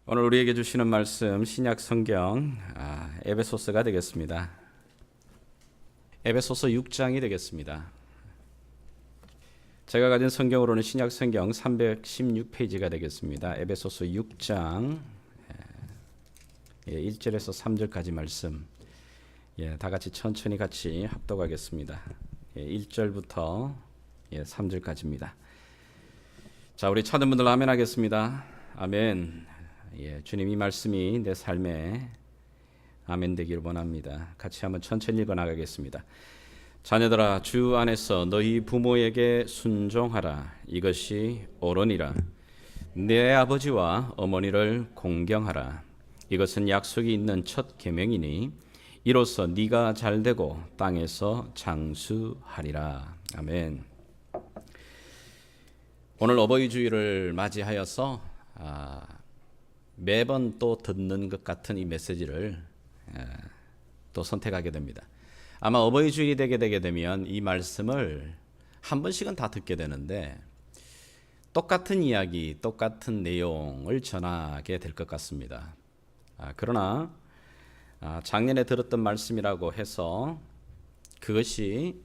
오늘 우리에게 주시는 말씀 신약 성경 에베소서가 되겠습니다. 에베소서 6장이 되겠습니다. 제가 가진 성경으로는 신약 성경 316페이지가 되겠습니다. 에베소서 6장 1절에서 3절까지 말씀 다 같이 천천히 같이 합독하겠습니다. 1절부터 3절까지입니다. 자, 우리 찾은 분들 아멘 하겠습니다. 아멘. 주님 이 말씀이 내 삶에 아멘 되기를 원합니다. 같이 한번 천천히 읽어 나가겠습니다. 자녀들아, 주 안에서 너희 부모에게 순종하라. 이것이 옳으니라. 내 아버지와 어머니를 공경하라. 이것은 약속이 있는 첫 계명이니 이로써 네가 잘되고 땅에서 장수하리라. 아멘. 오늘 어버이 주일을 맞이하여서 매번 또 듣는 것 같은 이 메시지를 또 선택하게 됩니다. 아마 어버이 주일이 되게 되면 이 말씀을 한 번씩은 다 듣게 되는데 똑같은 이야기, 똑같은 내용을 전하게 될 것 같습니다. 그러나 작년에 들었던 말씀이라고 해서 그것이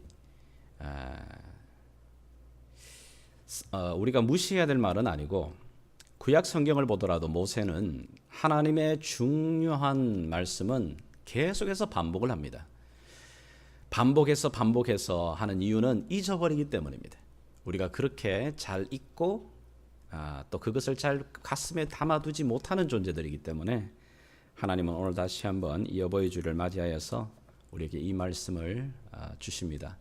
우리가 무시해야 될 말은 아니고, 구약 성경을 보더라도 모세는 하나님의 중요한 말씀은 계속해서 반복을 합니다. 반복해서 하는 이유는 잊어버리기 때문입니다. 우리가 그렇게 잘 잊고 또 그것을 잘 가슴에 담아두지 못하는 존재들이기 때문에 하나님은 오늘 다시 한번 이 어버이 주일을 맞이하여서 우리에게 이 말씀을 주십니다.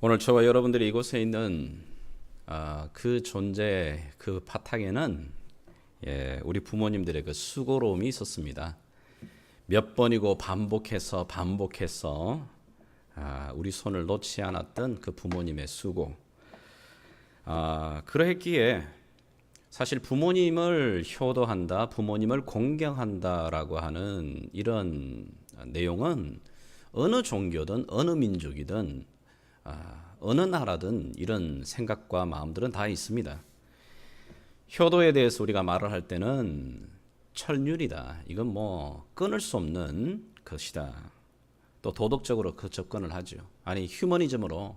오늘 저와 여러분들이 이곳에 있는 그 존재, 그 바탕에는 우리 부모님들의 그 수고로움이 있었습니다. 몇 번이고 반복해서 우리 손을 놓지 않았던 그 부모님의 수고. 그러했기에 사실 부모님을 효도한다, 부모님을 공경한다라고 하는 이런 내용은 어느 종교든 어느 민족이든 어느 나라든 이런 생각과 마음들은 다 있습니다. 효도에 대해서 우리가 말을 할 때는 철륜이다. 이건 뭐 끊을 수 없는 것이다. 또 도덕적으로 그 접근을 하죠. 아니, 휴머니즘으로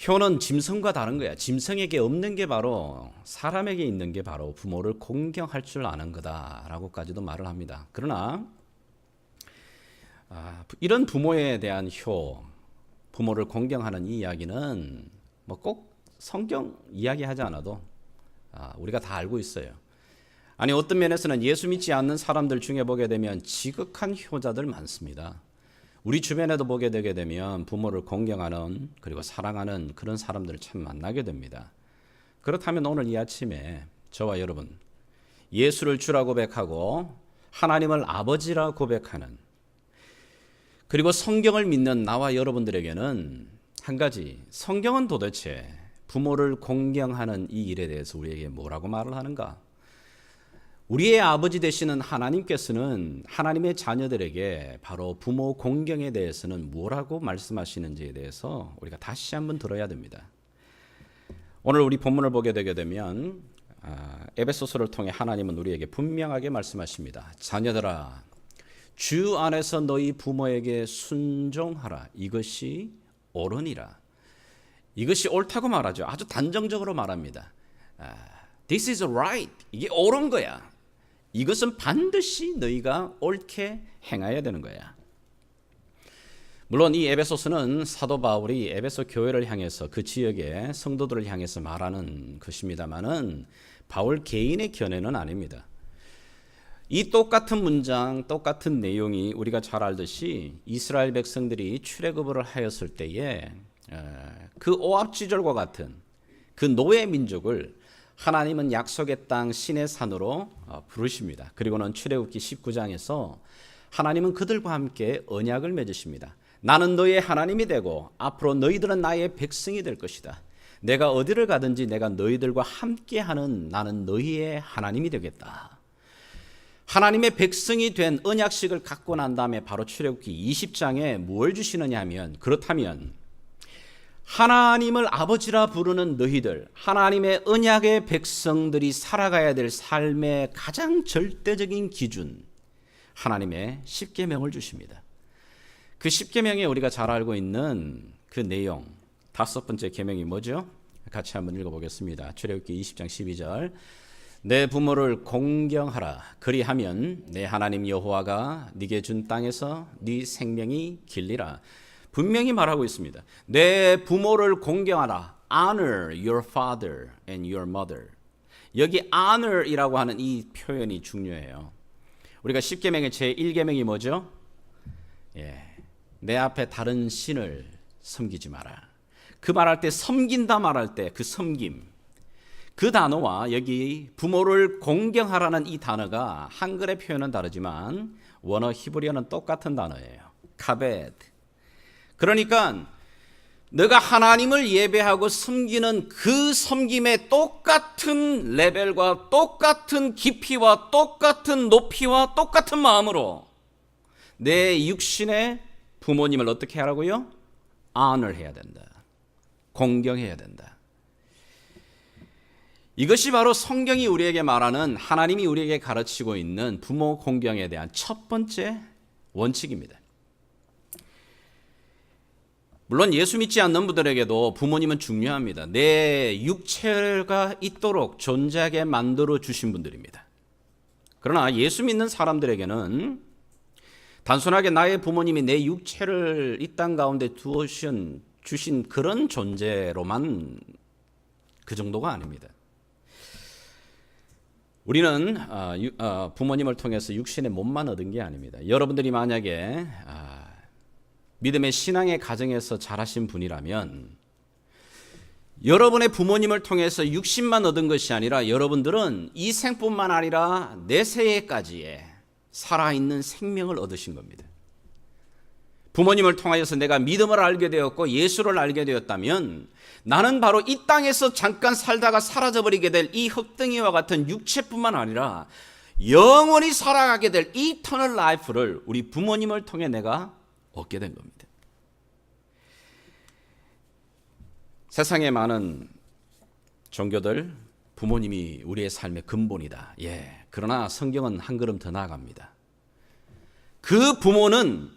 효는 짐승과 다른 거야. 짐승에게 없는 게 바로 사람에게 있는 게 바로 부모를 공경할 줄 아는 거다라고까지도 말을 합니다. 그러나 이런 부모에 대한 효, 부모를 공경하는 이 이야기는 뭐 꼭 성경 이야기하지 않아도 우리가 다 알고 있어요. 아니, 어떤 면에서는 예수 믿지 않는 사람들 중에 보게 되면 지극한 효자들 많습니다. 우리 주변에도 보게 되게 되면 부모를 공경하는, 그리고 사랑하는 그런 사람들을 참 만나게 됩니다. 그렇다면 오늘 이 아침에 저와 여러분, 예수를 주라 고백하고 하나님을 아버지라 고백하는, 그리고 성경을 믿는 나와 여러분들에게는 한 가지, 성경은 도대체 부모를 공경하는 이 일에 대해서 우리에게 뭐라고 말을 하는가? 우리의 아버지 되시는 하나님께서는 하나님의 자녀들에게 바로 부모 공경에 대해서는 뭐라고 말씀하시는지에 대해서 우리가 다시 한번 들어야 됩니다. 오늘 우리 본문을 보게 되게 되면 에베소서를 통해 하나님은 우리에게 분명하게 말씀하십니다. 자녀들아, 주 안에서 너희 부모에게 순종하라. 이것이 옳으니라. 이것이 옳다고 말하죠. 아주 단정적으로 말합니다. This is right. 이게 옳은 거야. 이것은 반드시 너희가 옳게 행해야 되는 거야. 물론 이 에베소서는 사도 바울이 에베소 교회를 향해서, 그 지역의 성도들을 향해서 말하는 것입니다만은 바울 개인의 견해는 아닙니다. 이 똑같은 문장, 똑같은 내용이 우리가 잘 알듯이 이스라엘 백성들이 출애굽을 하였을 때에 그 오합지졸과 같은 그 노예 민족을 하나님은 약속의 땅 시내 산으로 부르십니다. 그리고는 출애굽기 19장에서 하나님은 그들과 함께 언약을 맺으십니다. 나는 너의 하나님이 되고 앞으로 너희들은 나의 백성이 될 것이다. 내가 어디를 가든지 내가 너희들과 함께하는, 나는 너희의 하나님이 되겠다. 하나님의 백성이 된 언약식을 갖고 난 다음에 바로 출애굽기 20장에 뭘 주시느냐 하면, 그렇다면 하나님을 아버지라 부르는 너희들, 하나님의 언약의 백성들이 살아가야 될 삶의 가장 절대적인 기준, 하나님의 십계명을 주십니다. 그 십계명에 우리가 잘 알고 있는 그 내용, 다섯 번째 계명이 뭐죠? 같이 한번 읽어보겠습니다. 출애굽기 20장 12절. 내 부모를 공경하라. 그리하면 내 하나님 여호와가 네게 준 땅에서 네 생명이 길리라. 분명히 말하고 있습니다. 내 부모를 공경하라. Honor your father and your mother. 여기 honor이라고 하는 이 표현이 중요해요. 우리가 십계명의 제1계명이 뭐죠? 내 앞에 다른 신을 섬기지 마라. 그 말할 때 섬긴다 말할 때 그 섬김, 그 단어와 여기 부모를 공경하라는 이 단어가 한글의 표현은 다르지만 원어 히브리어는 똑같은 단어예요. 카벳. 그러니까 너가 하나님을 예배하고 섬기는 그 섬김의 똑같은 레벨과 똑같은 깊이와 똑같은 높이와 똑같은 마음으로 내 육신의 부모님을 어떻게 하라고요? honor 해야 된다. 공경해야 된다. 이것이 바로 성경이 우리에게 말하는, 하나님이 우리에게 가르치고 있는 부모 공경에 대한 첫 번째 원칙입니다. 물론 예수 믿지 않는 분들에게도 부모님은 중요합니다. 내 육체가 있도록 존재하게 만들어 주신 분들입니다. 그러나 예수 믿는 사람들에게는 단순하게 나의 부모님이 내 육체를 이 땅 가운데 주신 그런 존재로만 그 정도가 아닙니다. 우리는 부모님을 통해서 육신의 몸만 얻은 게 아닙니다. 여러분들이 만약에 믿음의 신앙의 가정에서 자라신 분이라면 여러분의 부모님을 통해서 육신만 얻은 것이 아니라 여러분들은 이 생뿐만 아니라 내세에까지의 살아있는 생명을 얻으신 겁니다. 부모님을 통하여서 내가 믿음을 알게 되었고 예수를 알게 되었다면 나는 바로 이 땅에서 잠깐 살다가 사라져버리게 될 이 흙덩이와 같은 육체뿐만 아니라 영원히 살아가게 될 이터널 라이프를 우리 부모님을 통해 내가 얻게 된 겁니다. 세상에 많은 종교들 부모님이 우리의 삶의 근본이다. 그러나 성경은 한 걸음 더 나아갑니다. 그 부모는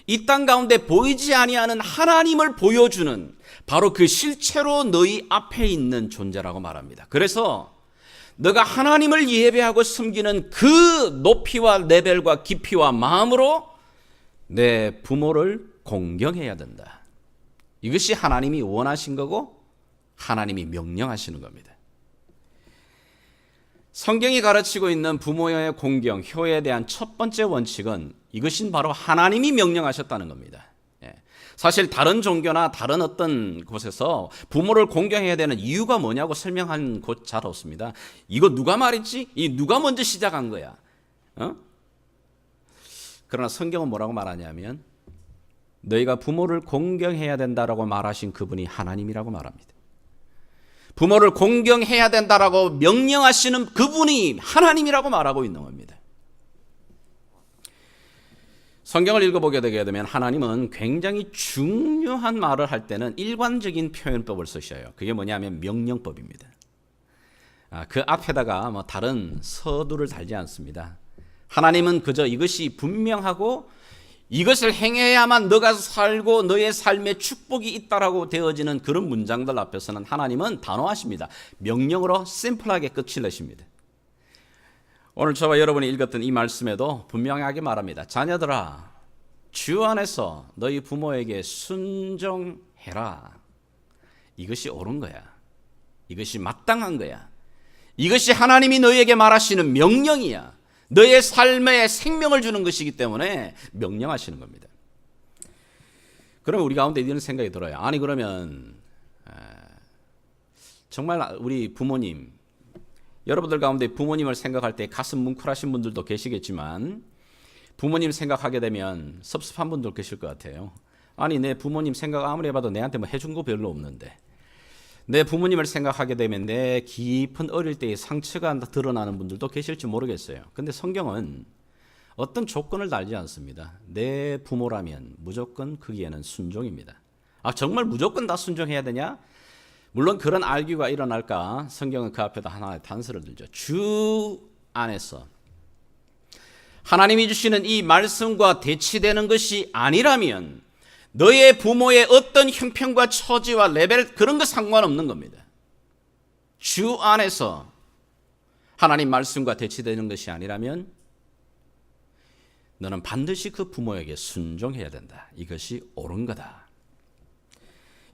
이 땅 가운데 보이지 아니하는 하나님을 보여주는 바로 그 실체로 너희 앞에 있는 존재라고 말합니다. 그래서 너가 하나님을 예배하고 섬기는 그 높이와 레벨과 깊이와 마음으로 내 부모를 공경해야 된다. 이것이 하나님이 원하신 거고 하나님이 명령하시는 겁니다. 성경이 가르치고 있는 부모의 공경, 효에 대한 첫 번째 원칙은 이것은 바로 하나님이 명령하셨다는 겁니다. 사실 다른 종교나 다른 어떤 곳에서 부모를 공경해야 되는 이유가 뭐냐고 설명한 곳 잘 없습니다. 이거 누가 말했지? 이 누가 먼저 시작한 거야? 그러나 성경은 뭐라고 말하냐면 너희가 부모를 공경해야 된다라고 말하신 그분이 하나님이라고 말합니다. 부모를 공경해야 된다라고 명령하시는 그분이 하나님이라고 말하고 있는 겁니다. 성경을 읽어보게 되게 되면 하나님은 굉장히 중요한 말을 할 때는 일관적인 표현법을 쓰셔요. 그게 뭐냐면 명령법입니다. 그 앞에다가 다른 서두를 달지 않습니다. 하나님은 그저 이것이 분명하고 이것을 행해야만 너가 살고 너의 삶에 축복이 있다라고 되어지는 그런 문장들 앞에서는 하나님은 단호하십니다. 명령으로 심플하게 끝을 내십니다. 오늘 저와 여러분이 읽었던 이 말씀에도 분명하게 말합니다. 자녀들아, 주 안에서 너희 부모에게 순종해라. 이것이 옳은 거야. 이것이 마땅한 거야. 이것이 하나님이 너희에게 말하시는 명령이야. 너의 삶에 생명을 주는 것이기 때문에 명령하시는 겁니다. 그러면 우리 가운데 이런 생각이 들어요. 아니 그러면 정말 우리 부모님, 여러분들 가운데 부모님을 생각할 때 가슴 뭉클하신 분들도 계시겠지만 부모님 생각하게 되면 섭섭한 분들 계실 것 같아요. 아니 내 부모님 생각 아무리 해봐도 내한테 해준 거 별로 없는데 내 부모님을 생각하게 되면 내 깊은 어릴 때의 상처가 드러나는 분들도 계실지 모르겠어요. 근데 성경은 어떤 조건을 달지 않습니다. 내 부모라면 무조건 거기에는 순종입니다. 정말 무조건 다 순종해야 되냐? 물론 그런 알기가 일어날까? 성경은 그 앞에다 하나의 단서를 들죠. 주 안에서 하나님이 주시는 이 말씀과 대치되는 것이 아니라면 너의 부모의 어떤 형편과 처지와 레벨 그런 거 상관없는 겁니다. 주 안에서 하나님 말씀과 대치되는 것이 아니라면 너는 반드시 그 부모에게 순종해야 된다. 이것이 옳은 거다.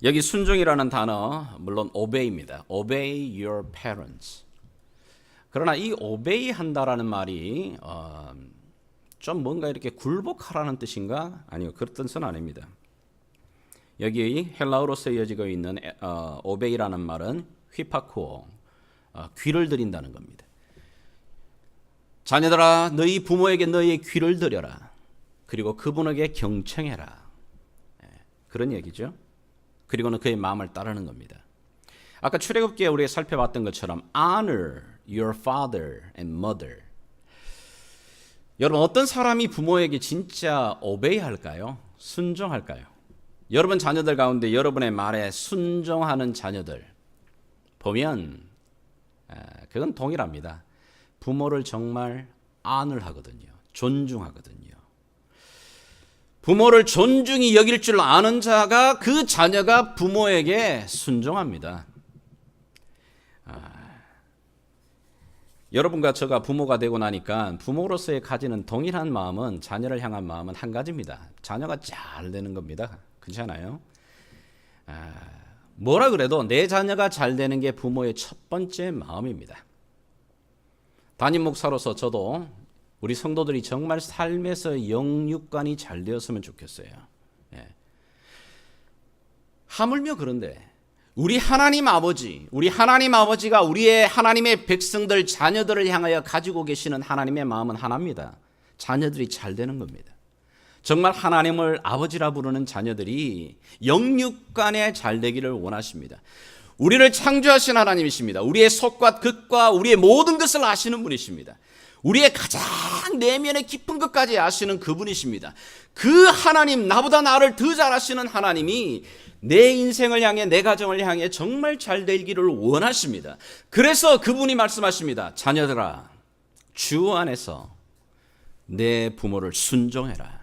여기 순종이라는 단어 물론 obey입니다. Obey your parents. 그러나 이 obey 한다라는 말이 좀 뭔가 이렇게 굴복하라는 뜻인가? 아니요, 그런 뜻은 아닙니다. 여기 헬라어로서 이어지고 있는 obey라는 말은 휘파쿠오, 귀를 드린다는 겁니다. 자녀들아, 너희 부모에게 너희의 귀를 드려라. 그리고 그분에게 경청해라. 그런 얘기죠. 그리고는 그의 마음을 따르는 겁니다. 아까 출애굽기에 우리가 살펴봤던 것처럼 honor your father and mother. 여러분, 어떤 사람이 부모에게 진짜 obey 할까요? 순종할까요? 여러분 자녀들 가운데 여러분의 말에 순종하는 자녀들 보면 그건 동일합니다. 부모를 정말 honor 하거든요. 존중하거든요. 부모를 존중히 여길 줄 아는 자가 그 자녀가 부모에게 순종합니다. 여러분과 저가 부모가 되고 나니까 부모로서의 가지는 동일한 마음은 자녀를 향한 마음은 한 가지입니다. 자녀가 잘 되는 겁니다. 그렇잖아요. 뭐라 그래도 내 자녀가 잘 되는 게 부모의 첫 번째 마음입니다. 담임 목사로서 저도 우리 성도들이 정말 삶에서 영육간이 잘 되었으면 좋겠어요. 하물며 그런데 우리 하나님 아버지가 우리의 하나님의 백성들 자녀들을 향하여 가지고 계시는 하나님의 마음은 하나입니다. 자녀들이 잘 되는 겁니다. 정말 하나님을 아버지라 부르는 자녀들이 영육간에 잘 되기를 원하십니다. 우리를 창조하신 하나님이십니다. 우리의 속과 끝과 우리의 모든 것을 아시는 분이십니다. 우리의 가장 내면의 깊은 것까지 아시는 그분이십니다. 그 하나님, 나보다 나를 더 잘 아시는 하나님이 내 인생을 향해, 내 가정을 향해 정말 잘 되기를 원하십니다. 그래서 그분이 말씀하십니다. 자녀들아, 주 안에서 내 부모를 순종해라.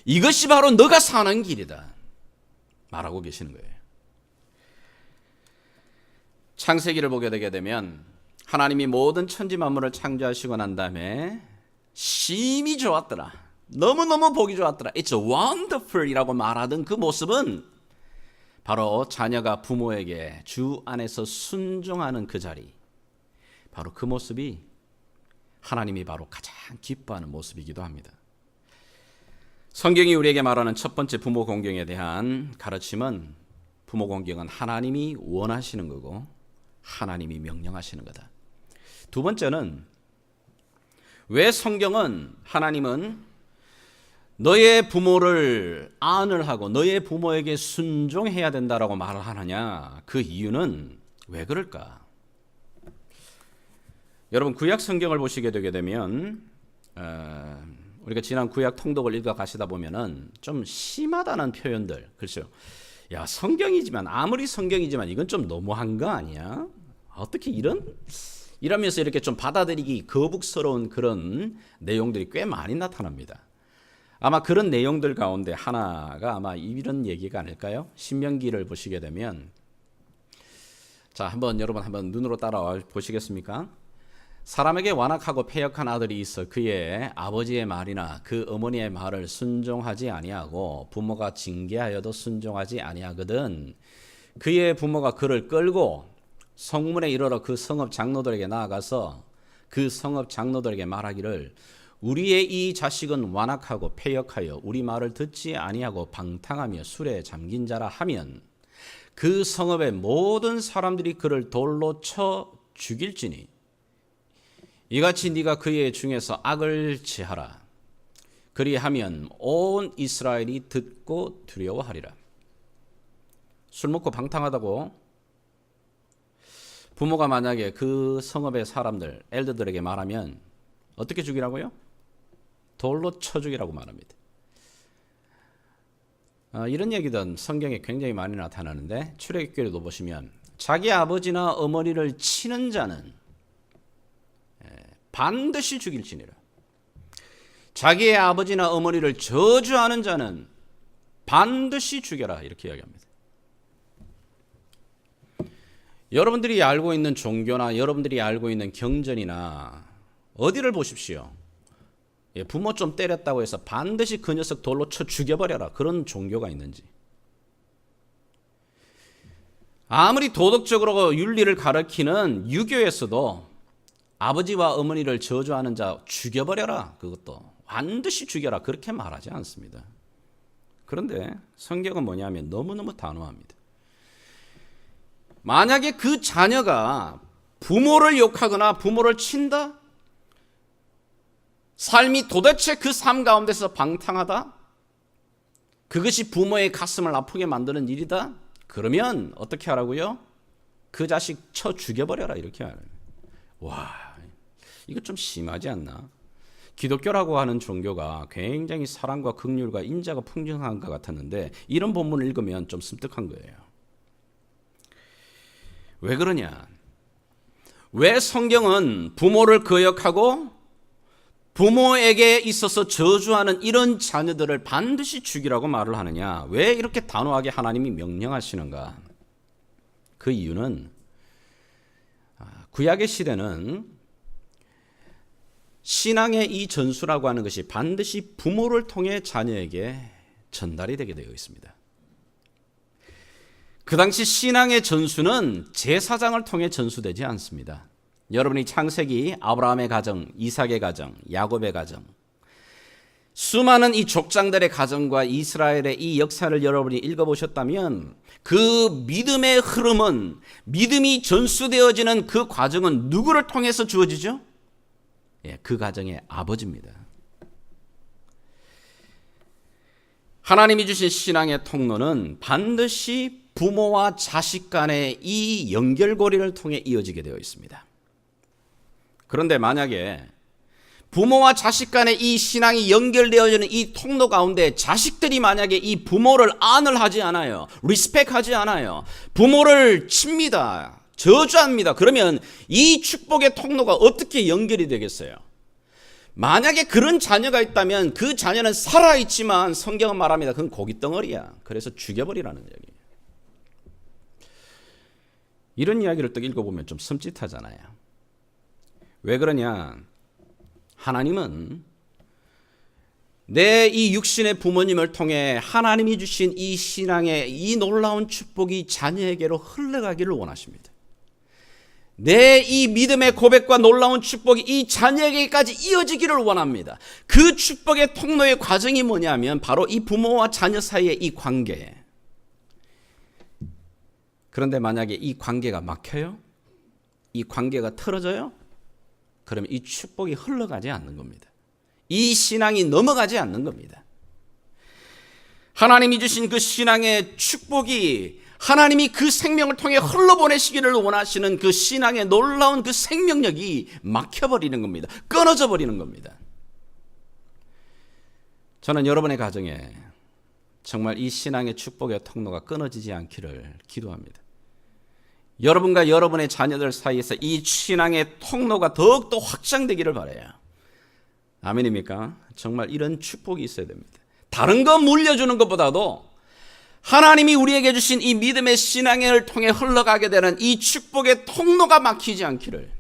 이것이 바로 너가 사는 길이다. 말하고 계시는 거예요. 창세기를 보게 되게 되면 하나님이 모든 천지 만물을 창조하시고 난 다음에 심히 좋았더라. 너무너무 보기 좋았더라. It's wonderful 이라고 말하던 그 모습은 바로 자녀가 부모에게 주 안에서 순종하는 그 자리, 바로 그 모습이 하나님이 바로 가장 기뻐하는 모습이기도 합니다. 성경이 우리에게 말하는 첫 번째 부모 공경에 대한 가르침은 부모 공경은 하나님이 원하시는 거고 하나님이 명령하시는 거다. 두 번째는 왜 성경은 하나님은 너의 부모를 honor하고 너의 부모에게 순종해야 된다라고 말을 하느냐? 그 이유는 왜 그럴까? 여러분 구약 성경을 보시게 되게 되면 우리가 지난 구약 통독을 읽어 가시다 보면은 좀 심하다는 표현들, 글쎄요. 야, 성경이지만 아무리 성경이지만 이건 좀 너무한 거 아니야? 어떻게 이러면서 이렇게 좀 받아들이기 거북스러운 그런 내용들이 꽤 많이 나타납니다. 아마 그런 내용들 가운데 하나가 아마 이런 얘기가 아닐까요? 신명기를 보시게 되면, 자, 여러분 한번 눈으로 따라와 보시겠습니까? 사람에게 완악하고 패역한 아들이 있어 그의 아버지의 말이나 그 어머니의 말을 순종하지 아니하고 부모가 징계하여도 순종하지 아니하거든 그의 부모가 그를 끌고 성문에 이르러 그 성읍 장로들에게 나아가서 그 성읍 장로들에게 말하기를 우리의 이 자식은 완악하고 패역하여 우리 말을 듣지 아니하고 방탕하며 술에 잠긴 자라 하면 그 성읍의 모든 사람들이 그를 돌로 쳐 죽일지니 이같이 네가 그의 중에서 악을 제하라. 그리하면 온 이스라엘이 듣고 두려워하리라. 술 먹고 방탕하다고 부모가 만약에 그 성읍의 사람들, 엘더들에게 말하면 어떻게 죽이라고요? 돌로 쳐 죽이라고 말합니다. 이런 얘기도 성경에 굉장히 많이 나타나는데 출애굽기에도 보시면 자기 아버지나 어머니를 치는 자는 반드시 죽일지니라. 자기의 아버지나 어머니를 저주하는 자는 반드시 죽여라 이렇게 이야기합니다. 여러분들이 알고 있는 종교나 여러분들이 알고 있는 경전이나 어디를 보십시오. 부모 좀 때렸다고 해서 반드시 그 녀석 돌로 쳐 죽여버려라 그런 종교가 있는지. 아무리 도덕적으로 윤리를 가르치는 유교에서도 아버지와 어머니를 저주하는 자 죽여버려라 그것도 반드시 죽여라 그렇게 말하지 않습니다. 그런데 성경은 뭐냐면 너무너무 단호합니다. 만약에 그 자녀가 부모를 욕하거나 부모를 친다? 삶이 도대체 그 삶 가운데서 방탕하다? 그것이 부모의 가슴을 아프게 만드는 일이다? 그러면 어떻게 하라고요? 그 자식 쳐 죽여버려라 이렇게 하는. 와, 이거 좀 심하지 않나? 기독교라고 하는 종교가 굉장히 사랑과 긍휼과 인자가 풍성한 것 같았는데 이런 본문을 읽으면 좀 섬뜩한 거예요. 왜 그러냐? 왜 성경은 부모를 거역하고 부모에게 있어서 저주하는 이런 자녀들을 반드시 죽이라고 말을 하느냐? 왜 이렇게 단호하게 하나님이 명령하시는가? 그 이유는 구약의 시대는 신앙의 이 전수라고 하는 것이 반드시 부모를 통해 자녀에게 전달이 되게 되어 있습니다. 그 당시 신앙의 전수는 제사장을 통해 전수되지 않습니다. 여러분이 창세기 아브라함의 가정, 이삭의 가정, 야곱의 가정, 수많은 이 족장들의 가정과 이스라엘의 이 역사를 여러분이 읽어보셨다면 그 믿음의 흐름은, 믿음이 전수되어지는 그 과정은 누구를 통해서 주어지죠? 그 가정의 아버지입니다. 하나님이 주신 신앙의 통로는 반드시 부모와 자식 간의 이 연결고리를 통해 이어지게 되어 있습니다. 그런데 만약에 부모와 자식 간의 이 신앙이 연결되어지는 이 통로 가운데 자식들이 만약에 이 부모를 안을 하지 않아요. 리스펙하지 않아요. 부모를 칩니다. 저주합니다. 그러면 이 축복의 통로가 어떻게 연결이 되겠어요? 만약에 그런 자녀가 있다면 그 자녀는 살아있지만 성경은 말합니다. 그건 고깃덩어리야. 그래서 죽여버리라는 얘기예요. 이런 이야기를 또 읽어보면 좀 섬찟하잖아요. 왜 그러냐? 하나님은 내 이 육신의 부모님을 통해 하나님이 주신 이 신앙의 이 놀라운 축복이 자녀에게로 흘러가기를 원하십니다. 내 이 믿음의 고백과 놀라운 축복이 이 자녀에게까지 이어지기를 원합니다. 그 축복의 통로의 과정이 뭐냐면 바로 이 부모와 자녀 사이의 이 관계. 그런데 만약에 이 관계가 막혀요? 이 관계가 틀어져요? 그러면 이 축복이 흘러가지 않는 겁니다. 이 신앙이 넘어가지 않는 겁니다. 하나님이 주신 그 신앙의 축복이 하나님이 그 생명을 통해 흘러보내시기를 원하시는 그 신앙의 놀라운 그 생명력이 막혀버리는 겁니다. 끊어져 버리는 겁니다. 저는 여러분의 가정에 정말 이 신앙의 축복의 통로가 끊어지지 않기를 기도합니다. 여러분과 여러분의 자녀들 사이에서 이 신앙의 통로가 더욱더 확장되기를 바라요. 아멘입니까? 정말 이런 축복이 있어야 됩니다. 다른 거 물려주는 것보다도 하나님이 우리에게 주신 이 믿음의 신앙을 통해 흘러가게 되는 이 축복의 통로가 막히지 않기를.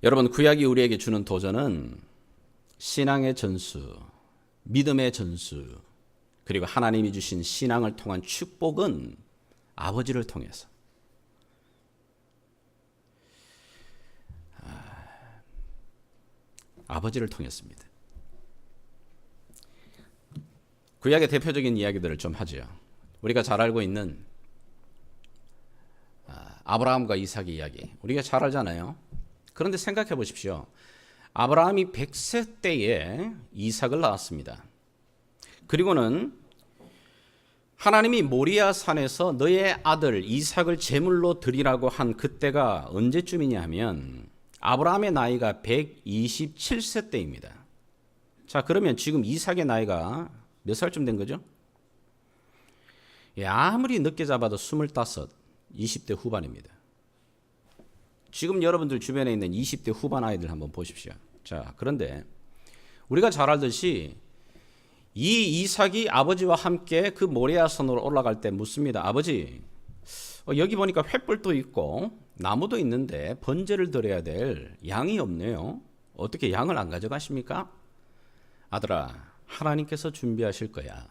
여러분, 구약이 우리에게 주는 도전은 신앙의 전수, 믿음의 전수, 그리고 하나님이 주신 신앙을 통한 축복은 아버지를 통해서. 아버지를 통했습니다. 구약의 대표적인 이야기들을 좀 하죠. 우리가 잘 알고 있는 아브라함과 이삭의 이야기. 우리가 잘 알잖아요. 그런데 생각해 보십시오. 아브라함이 100세 때에 이삭을 낳았습니다. 그리고는 하나님이 모리아 산에서 너의 아들 이삭을 제물로 드리라고 한 그때가 언제쯤이냐 하면 아브라함의 나이가 127세 때입니다. 자, 그러면 지금 이삭의 나이가 몇 살쯤 된 거죠? 아무리 늦게 잡아도 25, 20대 후반입니다. 지금 여러분들 주변에 있는 20대 후반 아이들 한번 보십시오. 자, 그런데 우리가 잘 알듯이 이 이삭이 아버지와 함께 그 모리아 산으로 올라갈 때 묻습니다. 아버지, 여기 보니까 횃불도 있고 나무도 있는데 번제를 드려야 될 양이 없네요. 어떻게 양을 안 가져가십니까? 아들아, 하나님께서 준비하실 거야.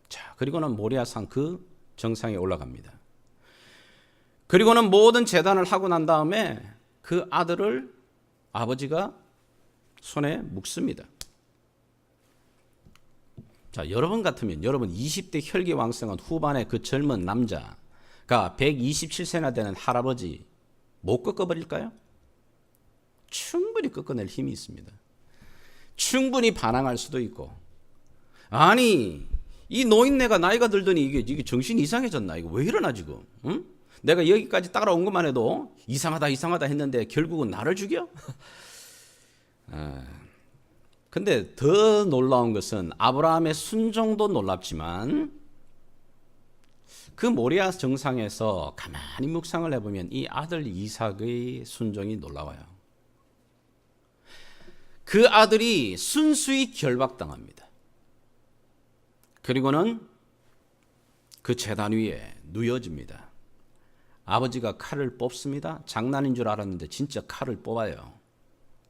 자, 그리고는 모리아산 그 정상에 올라갑니다. 그리고는 모든 제단을 하고 난 다음에 그 아들을 아버지가 손에 묶습니다. 자, 여러분 같으면 여러분 20대 혈기왕성한 후반의 그 젊은 남자가 127세나 되는 할아버지 못 꺾어버릴까요? 충분히 꺾어낼 힘이 있습니다. 충분히 반항할 수도 있고, 아니 이 노인네가 나이가 들더니 이게 정신이 이상해졌나? 이거 왜 이러나 지금? 응? 내가 여기까지 따라온 것만 해도 이상하다 했는데 결국은 나를 죽여? 근데 더 놀라운 것은 아브라함의 순종도 놀랍지만 그 모리아 정상에서 가만히 묵상을 해보면 이 아들 이삭의 순종이 놀라워요. 그 아들이 순수히 결박당합니다. 그리고는 그 제단 위에 누워집니다. 아버지가 칼을 뽑습니다. 장난인 줄 알았는데 진짜 칼을 뽑아요.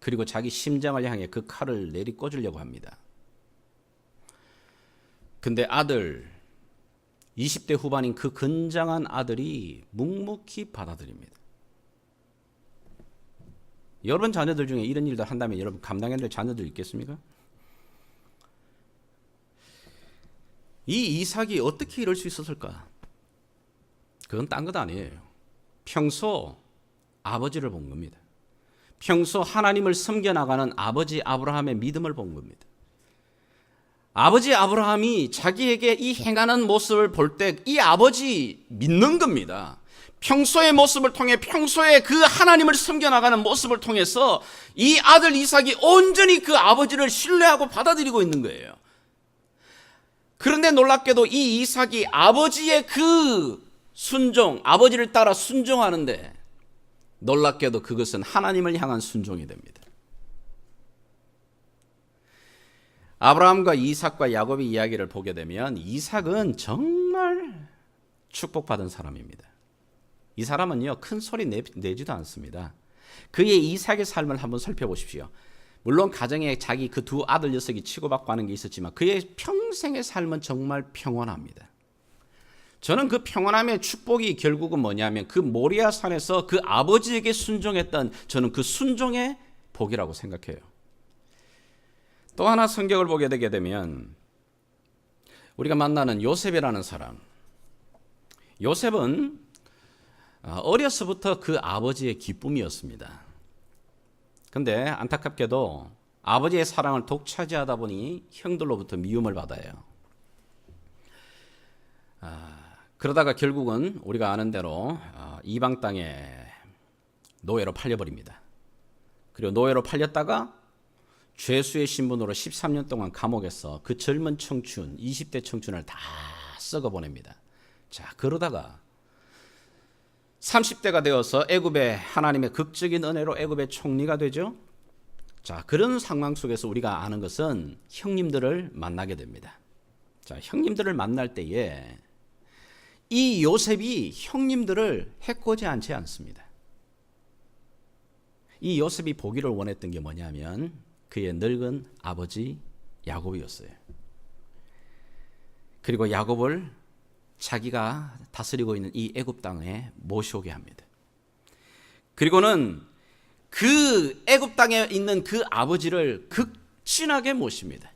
그리고 자기 심장을 향해 그 칼을 내리꽂으려고 합니다. 근데 아들, 20대 후반인 그 건장한 아들이 묵묵히 받아들입니다. 여러분 자녀들 중에 이런 일도 한다면 여러분 감당해낼 자녀들 있겠습니까? 이 이삭이 어떻게 이럴 수 있었을까? 그건 딴 것 아니에요. 평소 아버지를 본 겁니다. 평소 하나님을 섬겨나가는 아버지 아브라함의 믿음을 본 겁니다. 아버지 아브라함이 자기에게 이 행하는 모습을 볼 때 이 아버지 믿는 겁니다. 평소의 모습을 통해 평소에 그 하나님을 섬겨나가는 모습을 통해서 이 아들 이삭이 온전히 그 아버지를 신뢰하고 받아들이고 있는 거예요. 그런데 놀랍게도 이 이삭이 아버지의 그 순종, 아버지를 따라 순종하는데 놀랍게도 그것은 하나님을 향한 순종이 됩니다. 아브라함과 이삭과 야곱의 이야기를 보게 되면 이삭은 정말 축복받은 사람입니다. 이 사람은요, 큰 소리 내지도 않습니다. 그의 이삭의 삶을 한번 살펴보십시오. 물론 가정에 자기 그 두 아들 녀석이 치고받고 하는 게 있었지만 그의 평생의 삶은 정말 평온합니다. 저는 그 평온함의 축복이 결국은 뭐냐면 그 모리아 산에서 그 아버지에게 순종했던 저는 그 순종의 복이라고 생각해요. 또 하나 성경을 보게 되게 되면 우리가 만나는 요셉이라는 사람. 요셉은 어려서부터 그 아버지의 기쁨이었습니다. 근데 안타깝게도 아버지의 사랑을 독차지하다 보니 형들로부터 미움을 받아요. 그러다가 결국은 우리가 아는 대로 이방 땅에 노예로 팔려버립니다. 그리고 노예로 팔렸다가 죄수의 신분으로 13년 동안 감옥에서 그 젊은 청춘, 20대 청춘을 다 썩어보냅니다. 자, 그러다가 30대가 되어서 애굽의 하나님의 극적인 은혜로 애굽의 총리가 되죠. 자, 그런 상황 속에서 우리가 아는 것은 형님들을 만나게 됩니다. 자, 형님들을 만날 때에 이 요셉이 형님들을 해코지 않지 않습니다. 이 요셉이 보기를 원했던 게 뭐냐면 그의 늙은 아버지 야곱이었어요. 그리고 야곱을 자기가 다스리고 있는 이 애굽 땅에 모셔오게 합니다. 그리고는 그 애굽 땅에 있는 그 아버지를 극진하게 모십니다.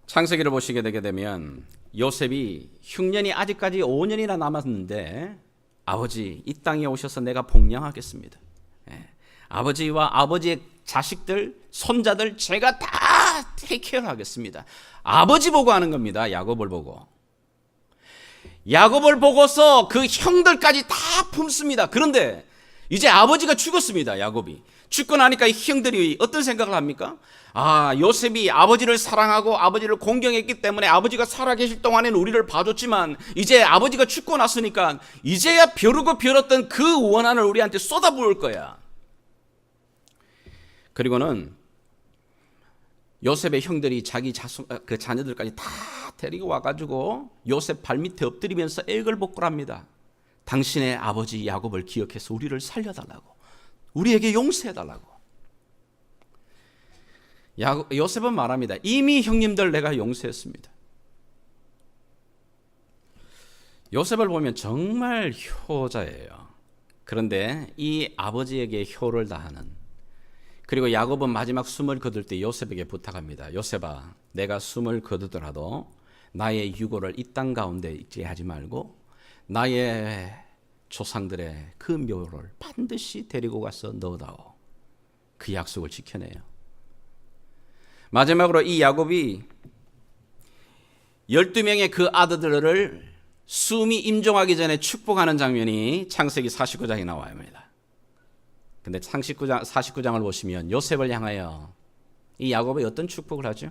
창세기를 보시게 되게 되면 요셉이 흉년이 아직까지 5년이나 남았는데 아버지 이 땅에 오셔서 내가 복양하겠습니다. 아버지와 아버지의 자식들, 손자들 제가 다 테이크케어 하겠습니다. 아버지 보고 하는 겁니다. 야곱을 보고. 야곱을 보고서 그 형들까지 다 품습니다. 그런데 이제 아버지가 죽었습니다. 야곱이. 죽고 나니까 이 형들이 어떤 생각을 합니까? 아, 요셉이 아버지를 사랑하고 아버지를 공경했기 때문에 아버지가 살아계실 동안에는 우리를 봐줬지만 이제 아버지가 죽고 났으니까 이제야 벼르고 벼렀던 그 원한을 우리한테 쏟아부을 거야. 그리고는 요셉의 형들이 자기 그 자녀들까지 다 데리고 와가지고 요셉 발밑에 엎드리면서 애걸복걸합니다. 당신의 아버지 야곱을 기억해서 우리를 살려달라고, 우리에게 용서해달라고. 요셉은 말합니다. 이미 형님들 내가 용서했습니다. 요셉을 보면 정말 효자예요. 그런데 이 아버지에게 효를 다하는, 그리고 야곱은 마지막 숨을 거둘 때 요셉에게 부탁합니다. 요셉아, 내가 숨을 거두더라도 나의 유고를 이 땅 가운데 있게 하지 말고 나의 조상들의 그 묘를 반드시 데리고 가서 넣어다오. 그 약속을 지켜내요. 마지막으로 이 야곱이 12명의 그 아들들을 숨이 임종하기 전에 축복하는 장면이 창세기 49장에 나와야 합니다. 근데 49장을 보시면 요셉을 향하여 이 야곱이 어떤 축복을 하죠?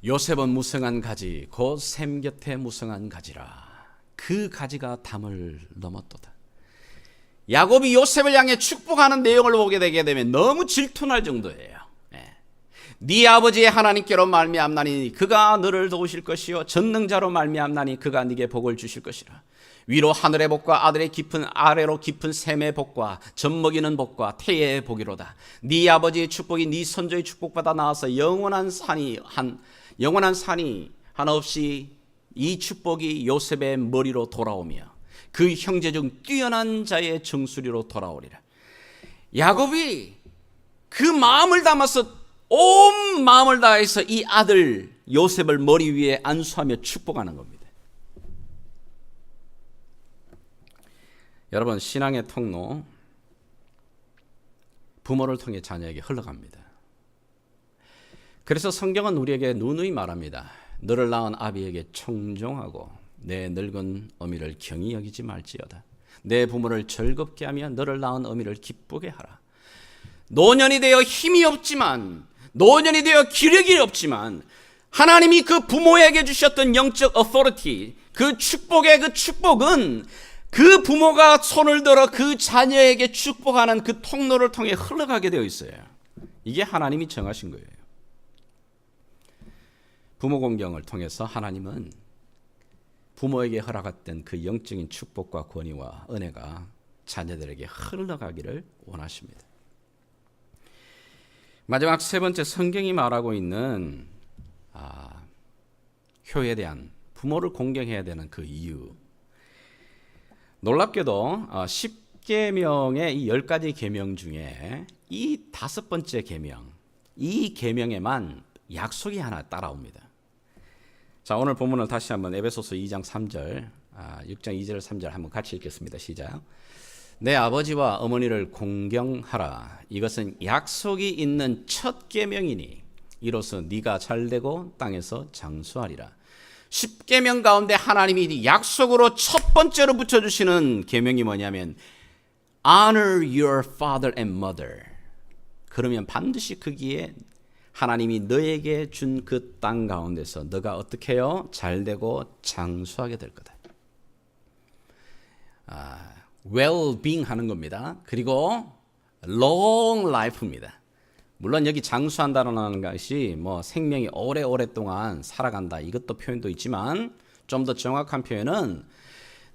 요셉은 무성한 가지, 곧 샘 곁에 무성한 가지라. 그 가지가 담을 넘었도다. 야곱이 요셉을 향해 축복하는 내용을 보게 되게 되면 너무 질투날 정도예요. 네 아버지의 하나님께로 말미암나니 그가 너를 도우실 것이요 전능자로 말미암나니 그가 네게 복을 주실 것이라. 위로 하늘의 복과 아래로 깊은 샘의 복과 젖먹이는 복과 태의 복이로다. 네 아버지의 축복이 네 선조의 축복보다 나아서 영원한 산이 하나 없이 이 축복이 요셉의 머리로 돌아오며 그 형제 중 뛰어난 자의 정수리로 돌아오리라. 야곱이 그 마음을 담아서 온 마음을 다해서 이 아들 요셉을 머리 위에 안수하며 축복하는 겁니다. 여러분, 신앙의 통로, 부모를 통해 자녀에게 흘러갑니다. 그래서 성경은 우리에게 누누이 말합니다. 너를 낳은 아비에게 청종하고 내 늙은 어미를 경히 여기지 말지어다. 내 부모를 즐겁게 하며 너를 낳은 어미를 기쁘게 하라. 노년이 되어 힘이 없지만, 노년이 되어 기력이 없지만 하나님이 그 부모에게 주셨던 영적 authority, 그 축복의 그 축복은 그 부모가 손을 들어 그 자녀에게 축복하는 그 통로를 통해 흘러가게 되어 있어요. 이게 하나님이 정하신 거예요. 부모 공경을 통해서 하나님은 부모에게 허락했던 그 영적인 축복과 권위와 은혜가 자녀들에게 흘러가기를 원하십니다. 마지막 세 번째, 성경이 말하고 있는 효에 대한, 부모를 공경해야 되는 그 이유. 놀랍게도 10계명의 이 10가지 계명 중에 이 5번째 계명, 이 계명에만 약속이 하나 따라옵니다. 자, 오늘 본문을 다시 한번 에베소서 2장 3절, 6장 2절 3절 한번 같이 읽겠습니다. 시작. 내 아버지와 어머니를 공경하라. 이것은 약속이 있는 첫 계명이니 이로써 네가 잘되고 땅에서 장수하리라. 10계명 가운데 하나님이 약속으로 첫 번째로 붙여주시는 계명이 뭐냐면 Honor your father and mother. 그러면 반드시 거기에 하나님이 너에게 준 그 땅 가운데서 너가 어떻게 해요? 잘되고 장수하게 될 거다. well-being 하는 겁니다. 그리고 long life입니다. 물론 여기 장수한다는 것이 뭐 생명이 오랫동안 살아간다, 이것도 표현도 있지만 좀 더 정확한 표현은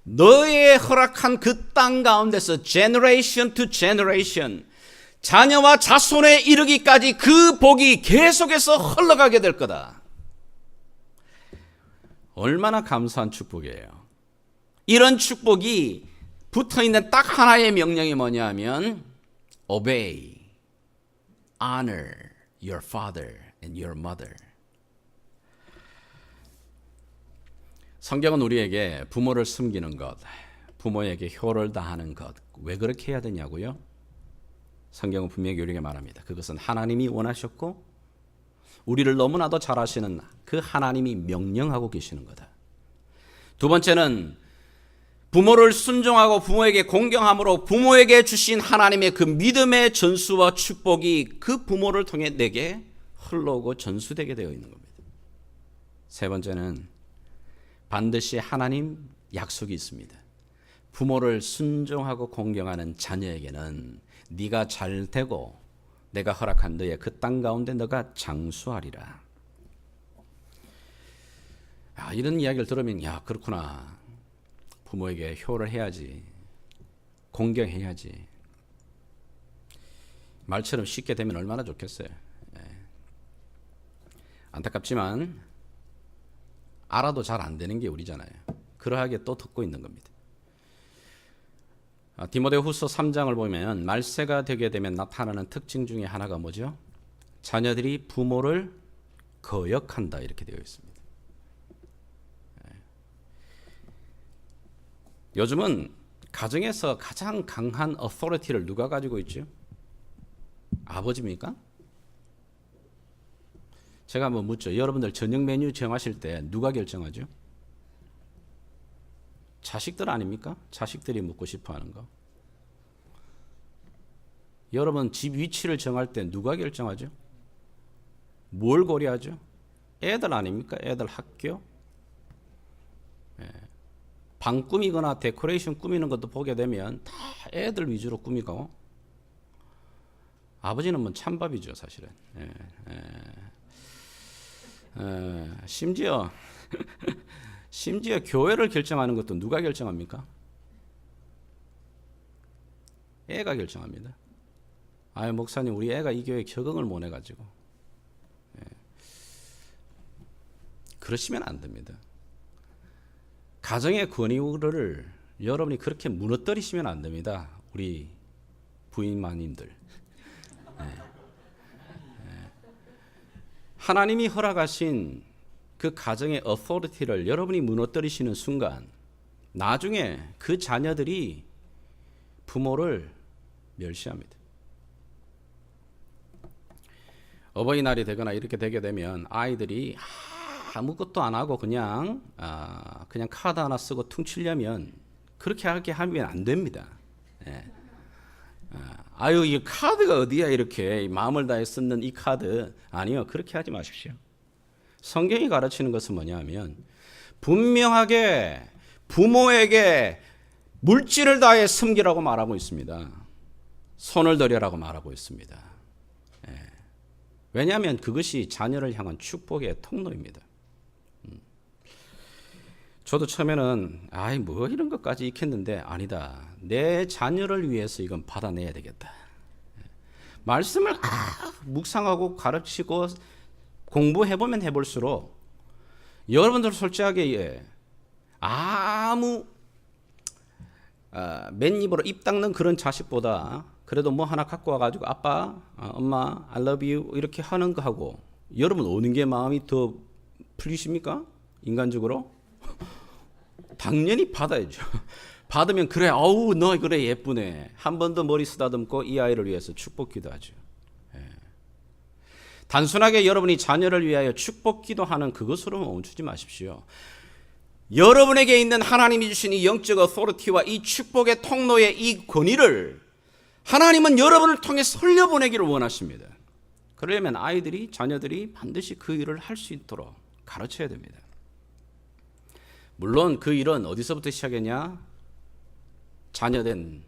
너의 허락한 그 땅 가운데서 generation to generation, 자녀와 자손에 이르기까지 그 복이 계속해서 흘러가게 될 거다. 얼마나 감사한 축복이에요. 이런 축복이 붙어있는 딱 하나의 명령이 뭐냐면 obey, honor your father and your mother. 성경은 우리에게 부모를 섬기는 것, 부모에게 효를 다하는 것, 왜 그렇게 해야 되냐고요? 성경은 분명히 우리에게 말합니다. 그것은 하나님이 원하셨고 우리를 너무나도 잘 아시는 그 하나님이 명령하고 계시는 거다. 두 번째는 부모를 순종하고 부모에게 공경함으로 부모에게 주신 하나님의 그 믿음의 전수와 축복이 그 부모를 통해 내게 흘러오고 전수되게 되어 있는 겁니다. 세 번째는 반드시 하나님 약속이 있습니다. 부모를 순종하고 공경하는 자녀에게는 네가 잘 되고 내가 허락한 너의 그 땅 가운데 너가 장수하리라. 이런 이야기를 들으면 야 그렇구나. 부모에게 효를 해야지. 공경해야지. 말처럼 쉽게 되면 얼마나 좋겠어요. 안타깝지만 알아도 잘 안 되는 게 우리잖아요. 그러하게 또 듣고 있는 겁니다. 디모데후서 3장을 보면 말세가 되게 되면 나타나는 특징 중에 하나가 뭐죠? 자녀들이 부모를 거역한다 이렇게 되어 있습니다. 요즘은 가정에서 가장 강한 어토리티를 누가 가지고 있죠? 아버지입니까? 제가 한번 묻죠. 여러분들 저녁 메뉴 정하실 때 누가 결정하죠? 자식들 아닙니까? 자식들이 묻고 싶어 하는 거. 여러분 집 위치를 정할 때 누가 결정하죠? 뭘 고려하죠? 애들 아닙니까? 애들 학교? 방 꾸미거나 데코레이션 꾸미는 것도 보게 되면 다 애들 위주로 꾸미고 아버지는 뭐 찬밥이죠 사실은. 심지어 교회를 결정하는 것도 누가 결정합니까? 애가 결정합니다. 목사님 우리 애가 이 교회에 적응을 못 해가지고. 그러시면 안 됩니다. 가정의 권위를 여러분이 그렇게 무너뜨리시면 안 됩니다. 우리 부인마님들. 하나님이 허락하신 그 가정의 어토리티를 여러분이 무너뜨리시는 순간 나중에 그 자녀들이 부모를 멸시합니다. 어버이날이 되거나 이렇게 되게 되면 아이들이 아무것도 안 하고 그냥 카드 하나 쓰고 퉁치려면 그렇게 하면 안 됩니다. 이 카드가 어디야 이렇게 마음을 다해 쓰는 이 카드. 아니요, 그렇게 하지 마십시오. 성경이 가르치는 것은 뭐냐면 분명하게 부모에게 물질을 다해 섬기라고 말하고 있습니다. 손을 들여라고 말하고 있습니다. 왜냐하면 그것이 자녀를 향한 축복의 통로입니다. 저도 처음에는 뭐 이런 것까지 익혔는데 아니다. 내 자녀를 위해서 이건 받아내야 되겠다. 말씀을 묵상하고 가르치고 공부해보면 해볼수록 여러분들 솔직하게 아무 맨입으로 입 닦는 그런 자식보다 그래도 뭐 하나 갖고 와가지고 아빠, 엄마, I love you 이렇게 하는 거하고 여러분 어느 게 마음이 더 풀리십니까? 인간적으로? 당연히 받아야죠. 받으면 그래, 너 그래 예쁘네. 한 번 더 머리 쓰다듬고 이 아이를 위해서 축복 기도하죠. 단순하게 여러분이 자녀를 위하여 축복 기도하는 그것으로 멈추지 마십시오. 여러분에게 있는 하나님이 주신 이 영적 어토리티와 이 축복의 통로의 이 권위를 하나님은 여러분을 통해 흘려보내기를 원하십니다. 그러려면 자녀들이 반드시 그 일을 할 수 있도록 가르쳐야 됩니다. 물론 그 일은 어디서부터 시작했냐? 자녀된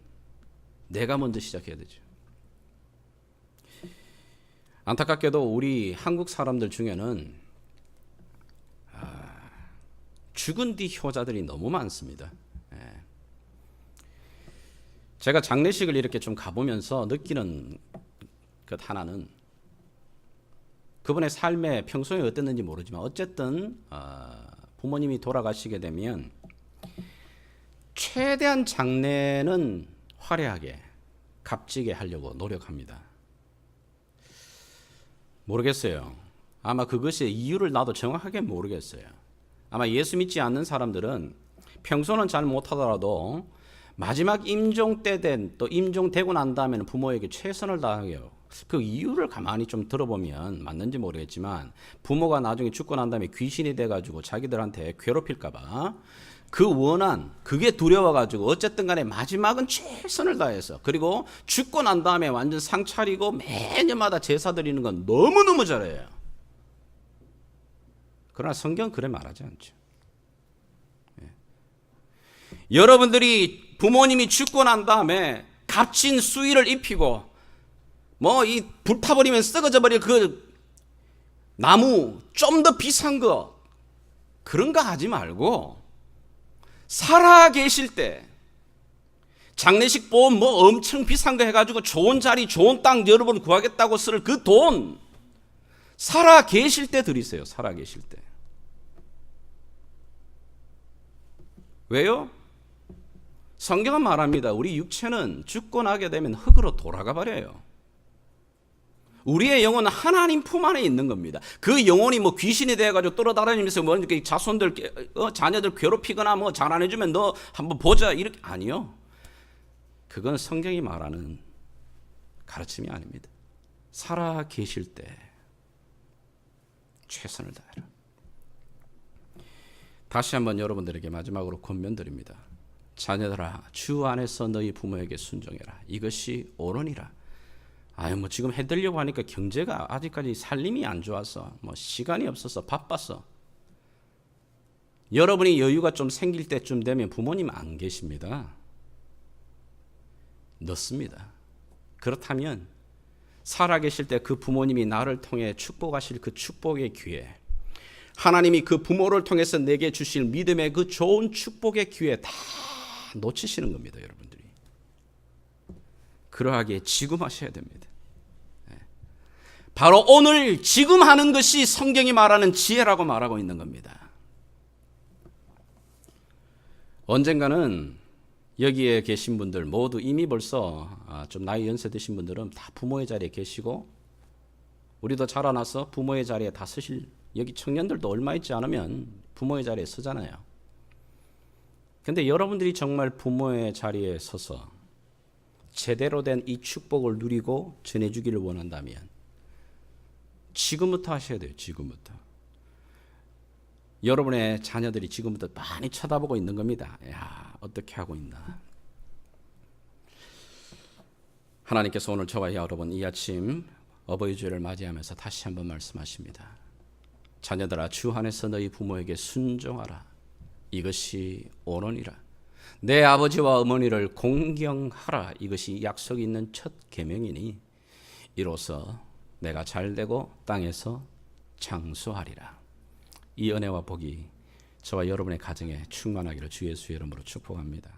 내가 먼저 시작해야 되죠. 안타깝게도 우리 한국 사람들 중에는 죽은 뒤 효자들이 너무 많습니다. 제가 장례식을 이렇게 좀 가보면서 느끼는 것 하나는 그분의 삶에 평소에 어땠는지 모르지만 어쨌든 부모님이 돌아가시게 되면 최대한 장례는 화려하게 값지게 하려고 노력합니다. 모르겠어요. 아마 그것의 이유를 나도 정확하게 모르겠어요. 아마 예수 믿지 않는 사람들은 평소는 잘 못하더라도 마지막 임종 때 또 임종되고 난 다음에는 부모에게 최선을 다해요. 그 이유를 가만히 좀 들어보면 맞는지 모르겠지만 부모가 나중에 죽고 난 다음에 귀신이 돼가지고 자기들한테 괴롭힐까봐 그 원한, 그게 두려워가지고 어쨌든 간에 마지막은 최선을 다해서, 그리고 죽고 난 다음에 완전 상 차리고 매년마다 제사 드리는 건 너무너무 잘해요. 그러나 성경은 그래 말하지 않죠. 여러분들이 부모님이 죽고 난 다음에 값진 수의를 입히고 뭐 이 불타버리면 썩어져 버릴 그 나무 좀 더 비싼 거 그런 거 하지 말고 살아 계실 때 장례식 보험 뭐 엄청 비싼 거 해가지고 좋은 자리 좋은 땅 여러분 구하겠다고 쓸 그 돈 살아 계실 때 드리세요. 살아 계실 때. 왜요? 성경은 말합니다. 우리 육체는 죽고 나게 되면 흙으로 돌아가 버려요. 우리의 영혼은 하나님 품 안에 있는 겁니다. 그 영혼이 뭐 귀신이 돼가지고 돌아다니면서 뭐 자손들, 자녀들 괴롭히거나 뭐 잘 안 해주면 너 한번 보자 이렇게 아니요. 그건 성경이 말하는 가르침이 아닙니다. 살아 계실 때 최선을 다해라. 다시 한번 여러분들에게 마지막으로 권면드립니다. 자녀들아, 주 안에서 너희 부모에게 순종해라. 이것이 옳으니라. 아유, 뭐 지금 해드리려고 하니까 경제가 아직까지 살림이 안 좋아서 뭐 시간이 없어서 바빠서. 여러분이 여유가 좀 생길 때쯤 되면 부모님 안 계십니다. 늦습니다. 그렇다면 살아계실 때 그 부모님이 나를 통해 축복하실 그 축복의 기회, 하나님이 그 부모를 통해서 내게 주실 믿음의 그 좋은 축복의 기회 다 놓치시는 겁니다. 여러분들이. 그러하기에 지금 하셔야 됩니다. 바로 오늘 지금 하는 것이 성경이 말하는 지혜라고 말하고 있는 겁니다. 언젠가는 여기에 계신 분들 모두 이미 벌써 좀 나이 연세 드신 분들은 다 부모의 자리에 계시고, 우리도 자라나서 부모의 자리에 다 서실, 여기 청년들도 얼마 있지 않으면 부모의 자리에 서잖아요. 근데 여러분들이 정말 부모의 자리에 서서 제대로 된 이 축복을 누리고 전해주기를 원한다면 지금부터 하셔야 돼요. 지금부터. 여러분의 자녀들이 지금부터 많이 쳐다보고 있는 겁니다. 야, 어떻게 하고 있나. 하나님께서 오늘 저와 여러분 이 아침 어버이 주일을 맞이하면서 다시 한번 말씀하십니다. 자녀들아, 주 안에서 너희 부모에게 순종하라. 이것이 옳으니라. 내 아버지와 어머니를 공경하라. 이것이 약속이 있는 첫 계명이니 이로써 내가 잘되고 땅에서 장수하리라. 이 은혜와 복이 저와 여러분의 가정에 충만하기를 주 예수의 이름으로 축복합니다.